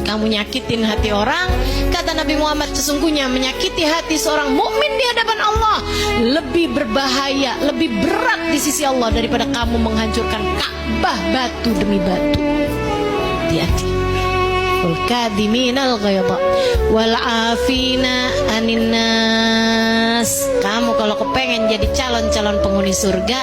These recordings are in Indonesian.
Kamu nyakitin hati orang, kata Nabi Muhammad, sesungguhnya menyakiti hati seorang mukmin di hadapan Allah lebih berbahaya, lebih berat di sisi Allah daripada kamu menghancurkan Ka'bah batu demi batu. Hati-hati. Wal kadhiminal ghaidha wal afina anin nas. Kamu kalau kepengen jadi calon-calon penghuni surga,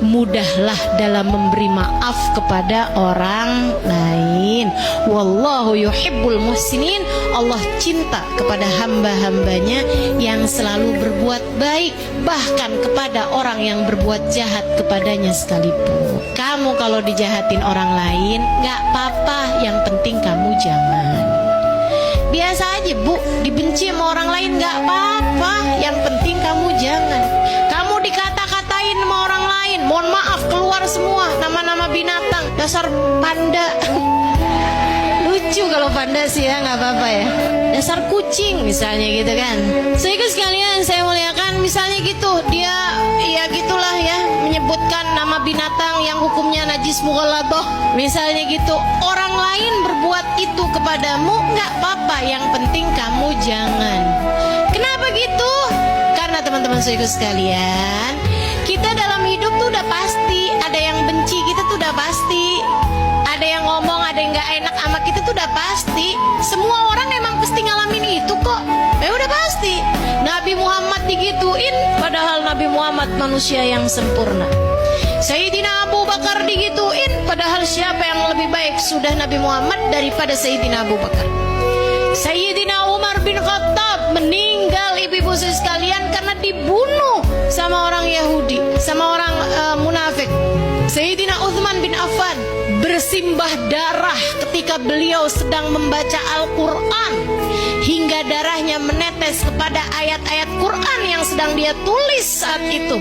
mudahlah dalam memberi maaf kepada orang lain. Wallahu yuhibbul muhsinin. Allah cinta kepada hamba-hambanya yang selalu berbuat baik, bahkan kepada orang yang berbuat jahat kepadanya sekalipun. Kamu kalau dijahatin orang lain gak apa-apa, yang penting kamu jangan. Biasa aja bu, dibenci sama orang lain gak apa-apa, yang penting kamu jangan. Kamu dikata-katain sama orang lain, mohon maaf keluar semua nama-nama binatang, dasar panda. Lucu kalau panda sih ya, nggak apa-apa ya. Dasar kucing misalnya gitu kan. Sehingga sekalian saya muliakan, misalnya gitu dia ya gitulah ya, menyebutkan nama binatang yang hukumnya najis mughalladhah misalnya gitu. Orang lain berbuat itu kepadamu nggak apa-apa, yang penting kamu jangan. Kenapa gitu? Karena teman-teman saudara sekalian, kita dalam hidup tuh udah pasti ada yang benci kita tuh udah pasti, ada yang ngomong, ada yang nggak enak sama kita tuh udah pasti. Semua orang emang pasti ngalamin itu kok. Udah pasti. Nabi Muhammad digituin, padahal Nabi Muhammad manusia yang sempurna. Sayyidina Abu Bakar digituin, padahal siapa yang lebih baik sudah Nabi Muhammad daripada Sayyidina Abu Bakar. Sayyidina Umar bin Khattab meninggal, ibu-ibu sekalian, karena dibunuh sama orang Yahudi, sama orang munafik. Sayyidina Uthman bin Affan bersimbah darah ketika beliau sedang membaca Al-Quran, hingga darahnya menetes kepada ayat-ayat Quran yang sedang dia tulis saat itu,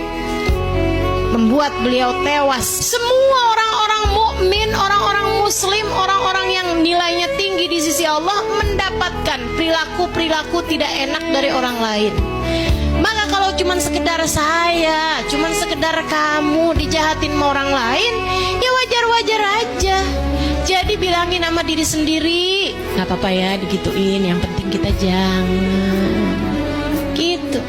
membuat beliau tewas. Semua orang-orang mukmin, orang-orang muslim, orang-orang yang nilainya tinggi di sisi Allah mendapatkan perilaku-perilaku tidak enak dari orang lain. Maka kalau cuman sekedar saya, cuman sekedar kamu dijahatin sama orang lain, ya wajar-wajar aja. Jadi bilangin sama diri sendiri, gak apa-apa ya digituin, yang penting kita jangan gitu.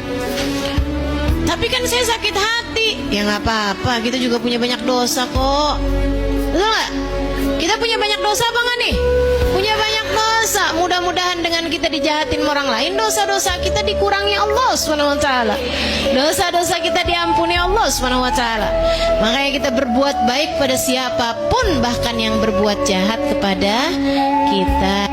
Tapi kan saya sakit hati, ya gak apa-apa, kita juga punya banyak dosa kok. Betul gak? Kita punya banyak dosa apa gak nih? Punya banyak dosa. Mudah-mudahan dengan kita dijahatin orang lain, dosa-dosa kita dikurangi Allah SWT. Dosa-dosa kita diampuni Allah SWT. Makanya kita berbuat baik pada siapapun, bahkan yang berbuat jahat kepada kita.